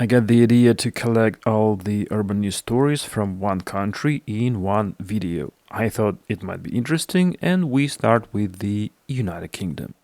I got the idea to collect all the urban news stories from one country in one video. I thought it might be interesting, and we start with the United Kingdom.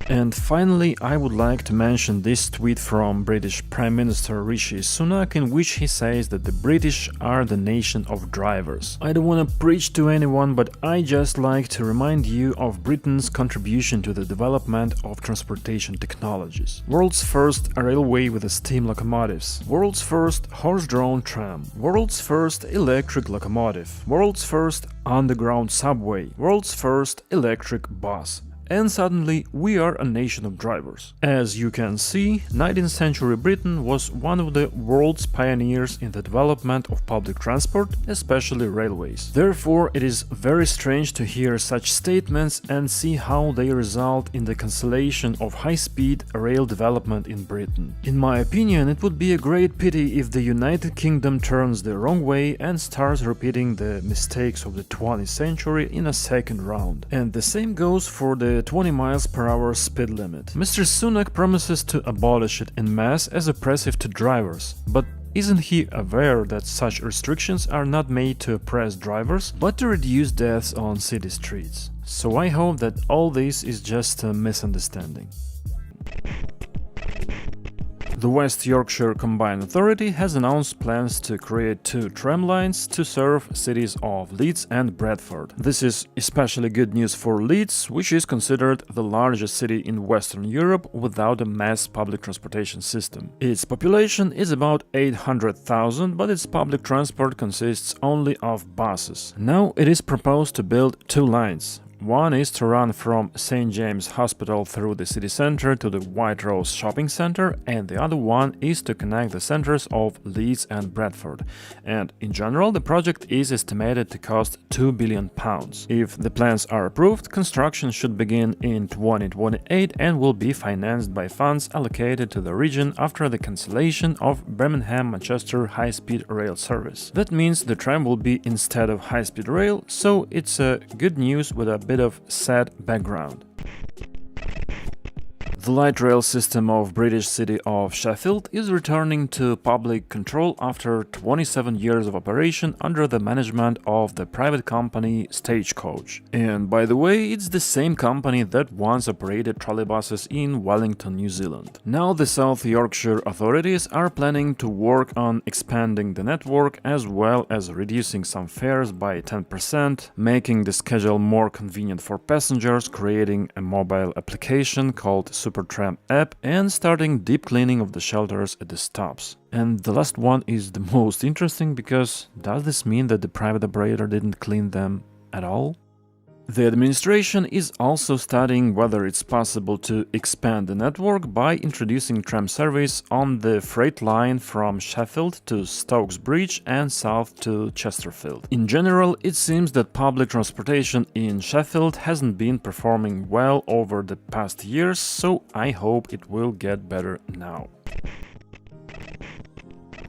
And finally, I would like to mention this tweet from British Prime Minister Rishi Sunak, in which he says that the British are the nation of drivers. I don't want to preach to anyone, but I just like to remind you of Britain's contribution to the development of transportation technologies. World's first railway with steam locomotives, world's first horse-drawn tram, world's first electric locomotive, world's first underground subway, world's first electric bus. And suddenly we are a nation of drivers. As you can see, 19th century Britain was one of the world's pioneers in the development of public transport, especially railways. Therefore, it is very strange to hear such statements and see how they result in the cancellation of high-speed rail development in Britain. In my opinion, it would be a great pity if the United Kingdom turns the wrong way and starts repeating the mistakes of the 20th century in a second round. And the same goes for the 20 miles per hour speed limit. Mr. Sunak promises to abolish it en masse as oppressive to drivers, but isn't he aware that such restrictions are not made to oppress drivers, but to reduce deaths on city streets? So I hope that all this is just a misunderstanding. The West Yorkshire Combined Authority has announced plans to create 2 tram lines to serve cities of Leeds and Bradford. This is especially good news for Leeds, which is considered the largest city in Western Europe without a mass public transportation system. Its population is about 800,000, but its public transport consists only of buses. Now it is proposed to build 2 lines. One is to run from St. James Hospital through the city center to the White Rose Shopping Center, and the other one is to connect the centers of Leeds and Bradford. And in general, the project is estimated to cost £2 billion. If the plans are approved, construction should begin in 2028 and will be financed by funds allocated to the region after the cancellation of Birmingham-Manchester high-speed rail service. That means the tram will be instead of high-speed rail, so it's good news with a bit of sad background. The light rail system of British city of Sheffield is returning to public control after 27 years of operation under the management of the private company Stagecoach. And by the way, it's the same company that once operated trolleybuses in Wellington, New Zealand. Now the South Yorkshire authorities are planning to work on expanding the network as well as reducing some fares by 10%, making the schedule more convenient for passengers, creating a mobile application called Tram app, and starting deep cleaning of the shelters at the stops. And the last one is the most interesting, because does this mean that the private operator didn't clean them at all? The administration is also studying whether it's possible to expand the network by introducing tram service on the freight line from Sheffield to Stokes Bridge and south to Chesterfield. In general, it seems that public transportation in Sheffield hasn't been performing well over the past years, so I hope it will get better now.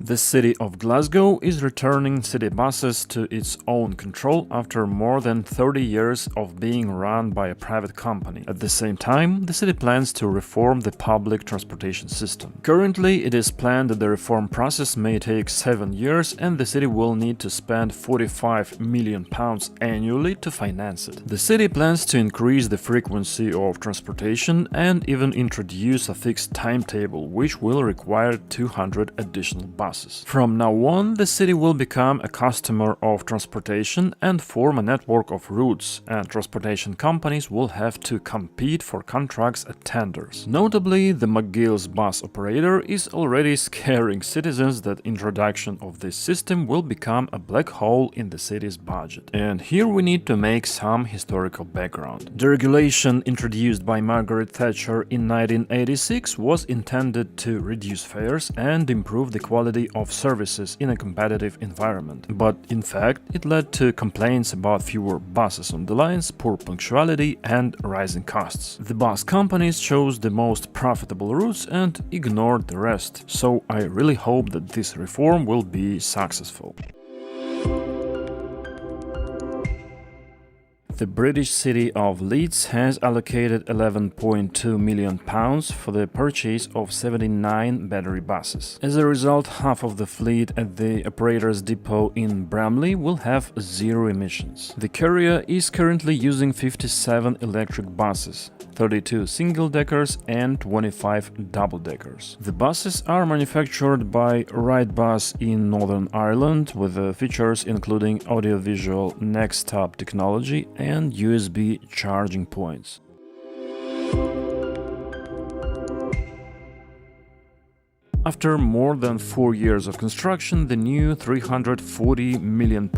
The city of Glasgow is returning city buses to its own control after more than 30 years of being run by a private company. At the same time, the city plans to reform the public transportation system. Currently, it is planned that the reform process may take 7 years and the city will need to spend £45 million annually to finance it. The city plans to increase the frequency of transportation and even introduce a fixed timetable, which will require 200 additional buses. From now on, the city will become a customer of transportation and form a network of routes, and transportation companies will have to compete for contracts at tenders. Notably, the McGill's bus operator is already scaring citizens that introduction of this system will become a black hole in the city's budget. And here we need to make some historical background. The regulation introduced by Margaret Thatcher in 1986 was intended to reduce fares and improve the quality of services in a competitive environment. But in fact, it led to complaints about fewer buses on the lines, poor punctuality and rising costs. The bus companies chose the most profitable routes and ignored the rest, so I really hope that this reform will be successful. The British city of Leeds has allocated £11.2 million for the purchase of 79 battery buses. As a result, half of the fleet at the operator's depot in Bramley will have zero emissions. The carrier is currently using 57 electric buses, 32 single-deckers and 25 double-deckers. The buses are manufactured by Wrightbus in Northern Ireland with features including audiovisual next-stop technology and USB charging points. After more than 4 years of construction, the new £340 million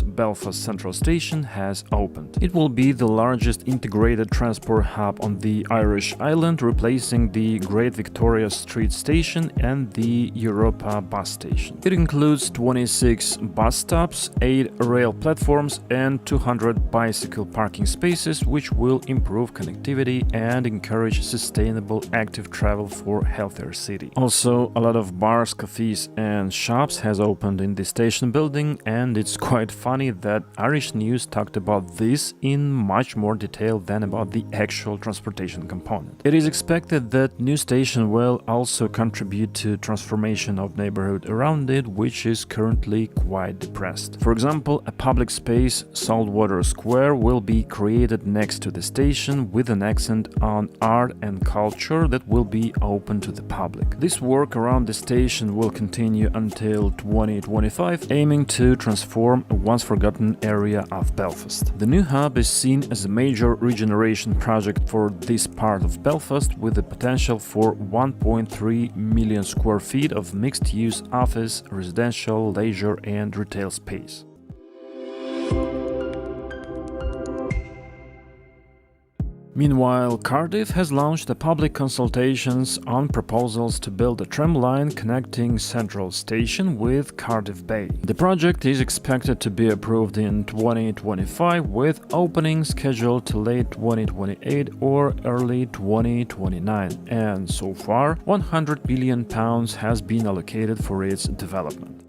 Belfast Central Station has opened. It will be the largest integrated transport hub on the Irish island, replacing the Great Victoria Street Station and the Europa bus station. It includes 26 bus stops, 8 rail platforms and 200 bicycle parking spaces, which will improve connectivity and encourage sustainable active travel for a healthier city. Also, a lot of bars, cafes and shops has opened in the station building, and it's quite funny that Irish News talked about this in much more detail than about the actual transportation component. It is expected that new station will also contribute to transformation of neighborhood around it, which is currently quite depressed. For example, a public space, Saltwater Square, will be created next to the station with an accent on art and culture that will be open to the public. This work around the station will continue until 2025, aiming to transform a once-forgotten area of Belfast. The new hub is seen as a major regeneration project for this part of Belfast, with the potential for 1.3 million square feet of mixed-use office, residential, leisure and retail space. Meanwhile, Cardiff has launched a public consultations on proposals to build a tram line connecting Central Station with Cardiff Bay. The project is expected to be approved in 2025, with opening scheduled to late 2028 or early 2029, and so far £100 million has been allocated for its development.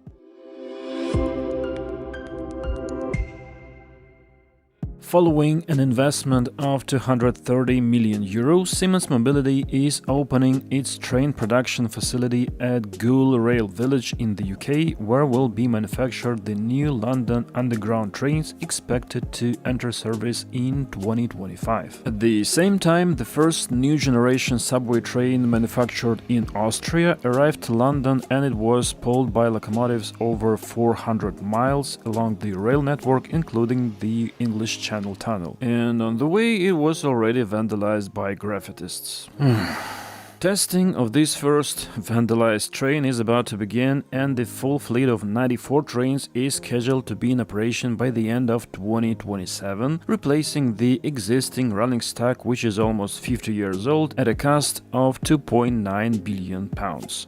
Following an investment of €230 million, Siemens Mobility is opening its train production facility at Goole Rail Village in the UK, where will be manufactured the new London Underground trains expected to enter service in 2025. At the same time, the first new generation subway train manufactured in Austria arrived to London, and it was pulled by locomotives over 400 miles along the rail network, including the English Channel Tunnel. And on the way, it was already vandalized by graffitists. Testing of this first vandalized train is about to begin, and the full fleet of 94 trains is scheduled to be in operation by the end of 2027, replacing the existing rolling stock, which is almost 50 years old, at a cost of £2.9 billion.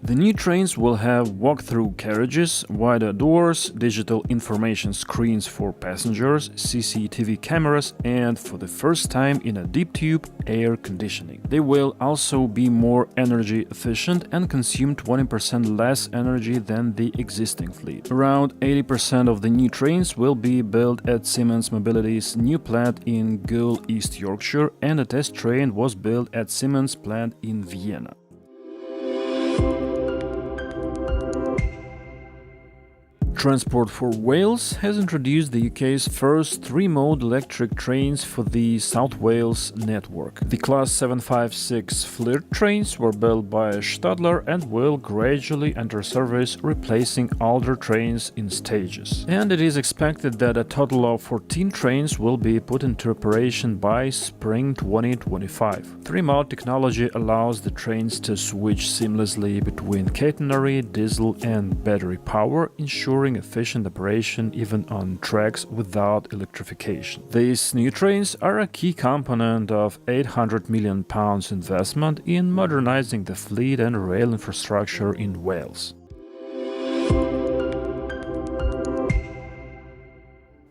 The new trains will have walk-through carriages, wider doors, digital information screens for passengers, CCTV cameras, and for the first time in a deep tube, air conditioning. They will also be more energy efficient and consume 20% less energy than the existing fleet. Around 80% of the new trains will be built at Siemens Mobility's new plant in Goole, East Yorkshire, and a test train was built at Siemens plant in Vienna. Transport for Wales has introduced the UK's first 3-mode electric trains for the South Wales network. The Class 756 Flirt trains were built by Stadler and will gradually enter service, replacing older trains in stages. And it is expected that a total of 14 trains will be put into operation by spring 2025. 3-mode technology allows the trains to switch seamlessly between catenary, diesel and battery power, ensuring efficient operation even on tracks without electrification. These new trains are a key component of £800 million investment in modernizing the fleet and rail infrastructure in Wales.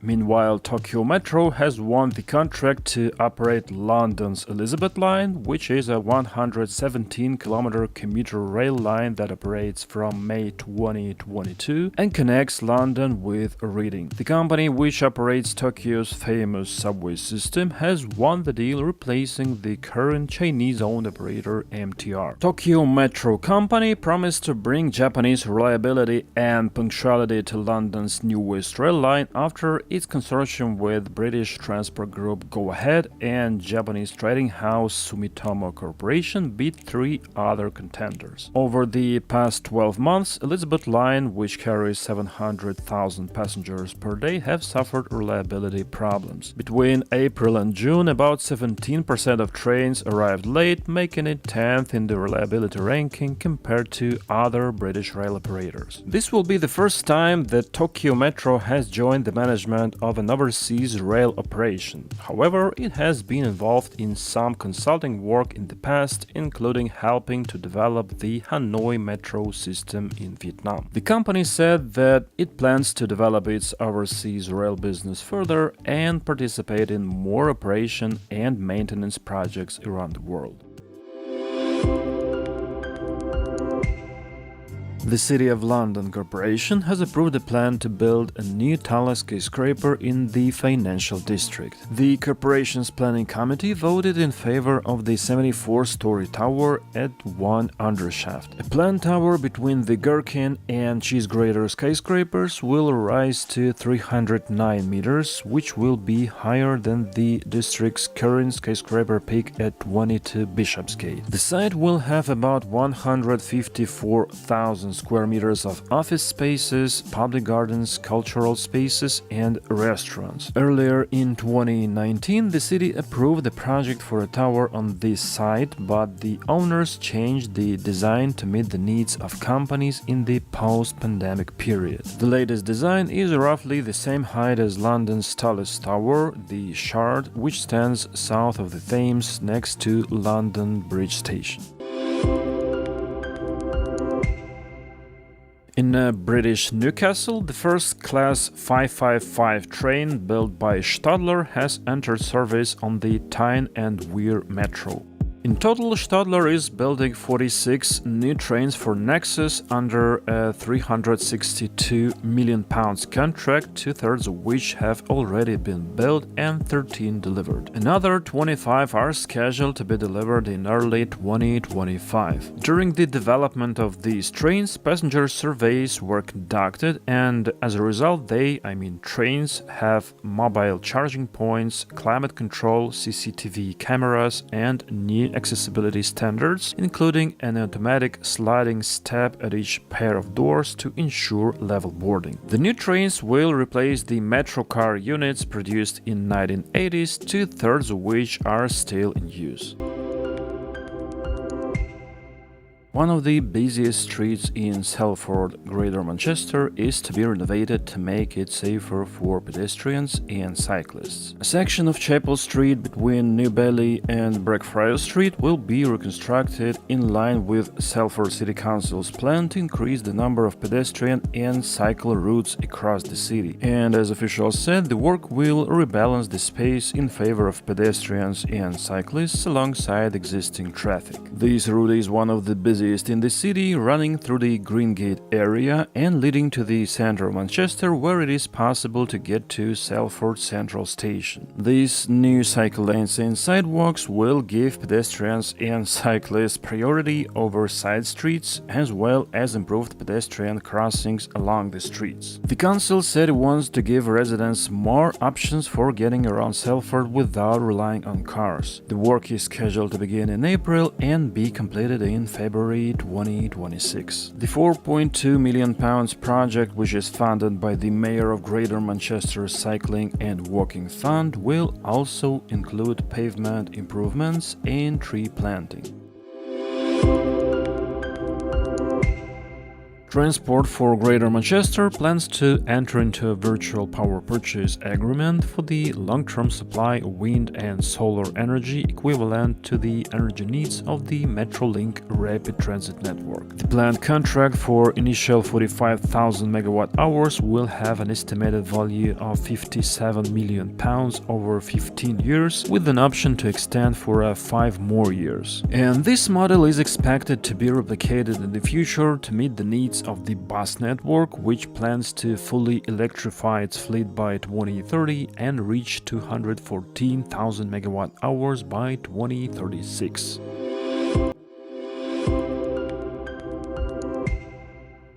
Meanwhile, Tokyo Metro has won the contract to operate London's Elizabeth Line, which is a 117-kilometer commuter rail line that operates from May 2022 and connects London with Reading. The company, which operates Tokyo's famous subway system, has won the deal, replacing the current Chinese-owned operator MTR. Tokyo Metro Company promised to bring Japanese reliability and punctuality to London's newest rail line after its consortium with British transport group Go Ahead and Japanese trading house Sumitomo Corporation beat 3 other contenders. Over the past 12 months, Elizabeth Line, which carries 700,000 passengers per day, have suffered reliability problems. Between April and June, about 17% of trains arrived late, making it 10th in the reliability ranking compared to other British rail operators. This will be the first time that Tokyo Metro has joined the management of an overseas rail operation. However, it has been involved in some consulting work in the past, including helping to develop the Hanoi Metro system in Vietnam. The company said that it plans to develop its overseas rail business further and participate in more operation and maintenance projects around the world. The City of London Corporation has approved a plan to build a new tall skyscraper in the financial district. The corporation's planning committee voted in favor of the 74-story tower at 1 Undershaft. A planned tower between the Gherkin and Cheesegrater skyscrapers will rise to 309 meters, which will be higher than the district's current skyscraper peak at 22 Bishopsgate. The site will have about 154,000 square meters of office spaces, public gardens, cultural spaces, and restaurants. Earlier in 2019, the city approved the project for a tower on this site, but the owners changed the design to meet the needs of companies in the post-pandemic period. The latest design is roughly the same height as London's tallest tower, the Shard, which stands south of the Thames next to London Bridge Station. In British Newcastle, the first-class 555 train built by Stadler has entered service on the Tyne and Wear Metro. In total, Stadler is building 46 new trains for Nexus under a £362 million contract, two-thirds of which have already been built and 13 delivered. Another 25 are scheduled to be delivered in early 2025. During the development of these trains, passenger surveys were conducted, and as a result, trains have mobile charging points, climate control, CCTV cameras, and new accessibility standards, including an automatic sliding step at each pair of doors to ensure level boarding. The new trains will replace the metro car units produced in 1980s, two-thirds of which are still in use. One of the busiest streets in Salford, Greater Manchester, is to be renovated to make it safer for pedestrians and cyclists. A section of Chapel Street between New Bailey and Blackfriars Street will be reconstructed in line with Salford City Council's plan to increase the number of pedestrian and cycle routes across the city. And as officials said, the work will rebalance the space in favor of pedestrians and cyclists alongside existing traffic. This route is one of the busiest in the city, running through the Greengate area and leading to the center of Manchester, where it is possible to get to Salford Central Station. These new cycle lanes and sidewalks will give pedestrians and cyclists priority over side streets, as well as improved pedestrian crossings along the streets. The council said it wants to give residents more options for getting around Salford without relying on cars. The work is scheduled to begin in April and be completed in February 2026. The £4.2 million project, which is funded by the Mayor of Greater Manchester Cycling and Walking Fund, will also include pavement improvements and tree planting. Transport for Greater Manchester plans to enter into a virtual power purchase agreement for the long-term supply of wind and solar energy equivalent to the energy needs of the Metrolink rapid transit network. The planned contract for initial 45,000 megawatt-hours will have an estimated value of £57 million over 15 years, with an option to extend for 5 more years. And this model is expected to be replicated in the future to meet the needs of the bus network, which plans to fully electrify its fleet by 2030 and reach 214,000 megawatt-hours by 2036.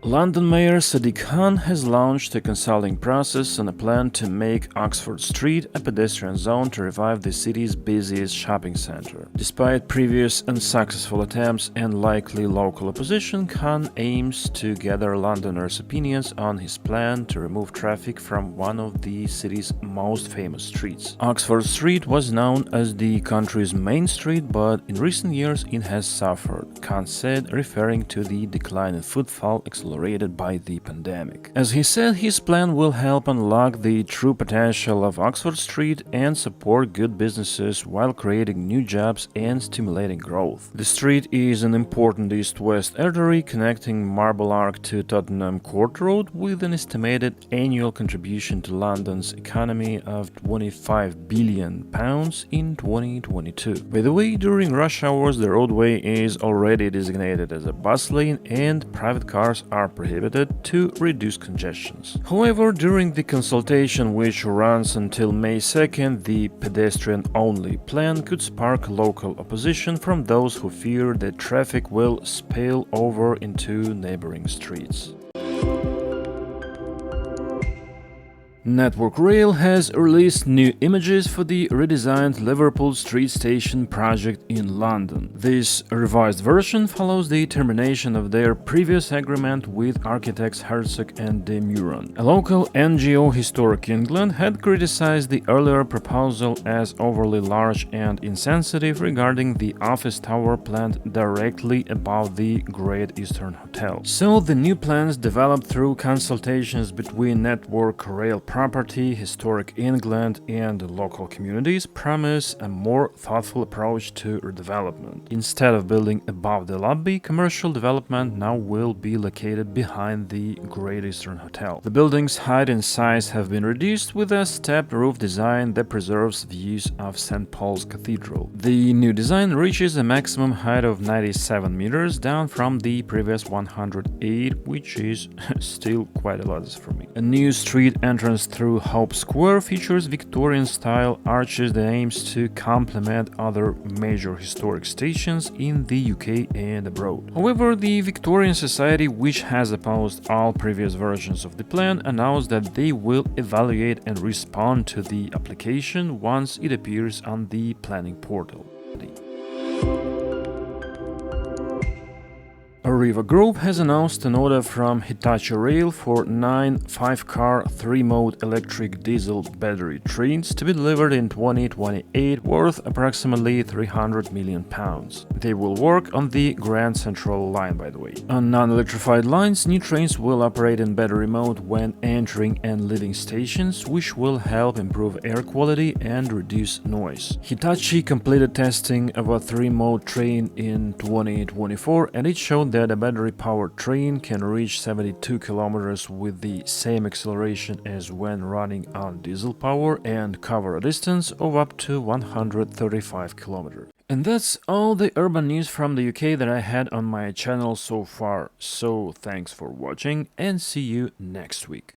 London Mayor Sadiq Khan has launched a consulting process on a plan to make Oxford Street a pedestrian zone to revive the city's busiest shopping center. Despite previous unsuccessful attempts and likely local opposition, Khan aims to gather Londoners' opinions on his plan to remove traffic from one of the city's most famous streets. Oxford Street was known as the country's main street, but in recent years it has suffered, Khan said, referring to the decline in footfall accelerated by the pandemic. As he said, his plan will help unlock the true potential of Oxford Street and support good businesses while creating new jobs and stimulating growth. The street is an important east-west artery connecting Marble Arch to Tottenham Court Road, with an estimated annual contribution to London's economy of £25 billion in 2022. By the way, during rush hours the roadway is already designated as a bus lane and private cars are prohibited to reduce congestions. However, during the consultation, which runs until May 2nd, the pedestrian-only plan could spark local opposition from those who fear that traffic will spill over into neighboring streets. Network Rail has released new images for the redesigned Liverpool Street station project in London. This revised version follows the termination of their previous agreement with architects Herzog and de Meuron. A local NGO, Historic England, had criticized the earlier proposal as overly large and insensitive regarding the office tower planned directly above the Great Eastern Hotel. So the new plans, developed through consultations between Network Rail Property, Historic England and local communities, promise a more thoughtful approach to redevelopment. Instead of building above the lobby, commercial development now will be located behind the Great Eastern Hotel. The building's height and size have been reduced with a stepped roof design that preserves views of St. Paul's Cathedral. The new design reaches a maximum height of 97 meters, down from the previous 108, which is still quite a lot for me. A new street entrance through Hope Square features Victorian-style arches that aims to complement other major historic stations in the UK and abroad. However, the Victorian Society, which has opposed all previous versions of the plan, announced that they will evaluate and respond to the application once it appears on the planning portal. Arriva Group has announced an order from Hitachi Rail for 9 5-car 3-mode electric diesel battery trains to be delivered in 2028, worth approximately £300 million. They will work on the Grand Central line, by the way. On non-electrified lines, new trains will operate in battery mode when entering and leaving stations, which will help improve air quality and reduce noise. Hitachi completed testing of a 3-mode train in 2024, and it showed that a battery-powered train can reach 72 kilometers with the same acceleration as when running on diesel power and cover a distance of up to 135 kilometers. And that's all the urban news from the UK that I had on my channel so far. So thanks for watching and see you next week.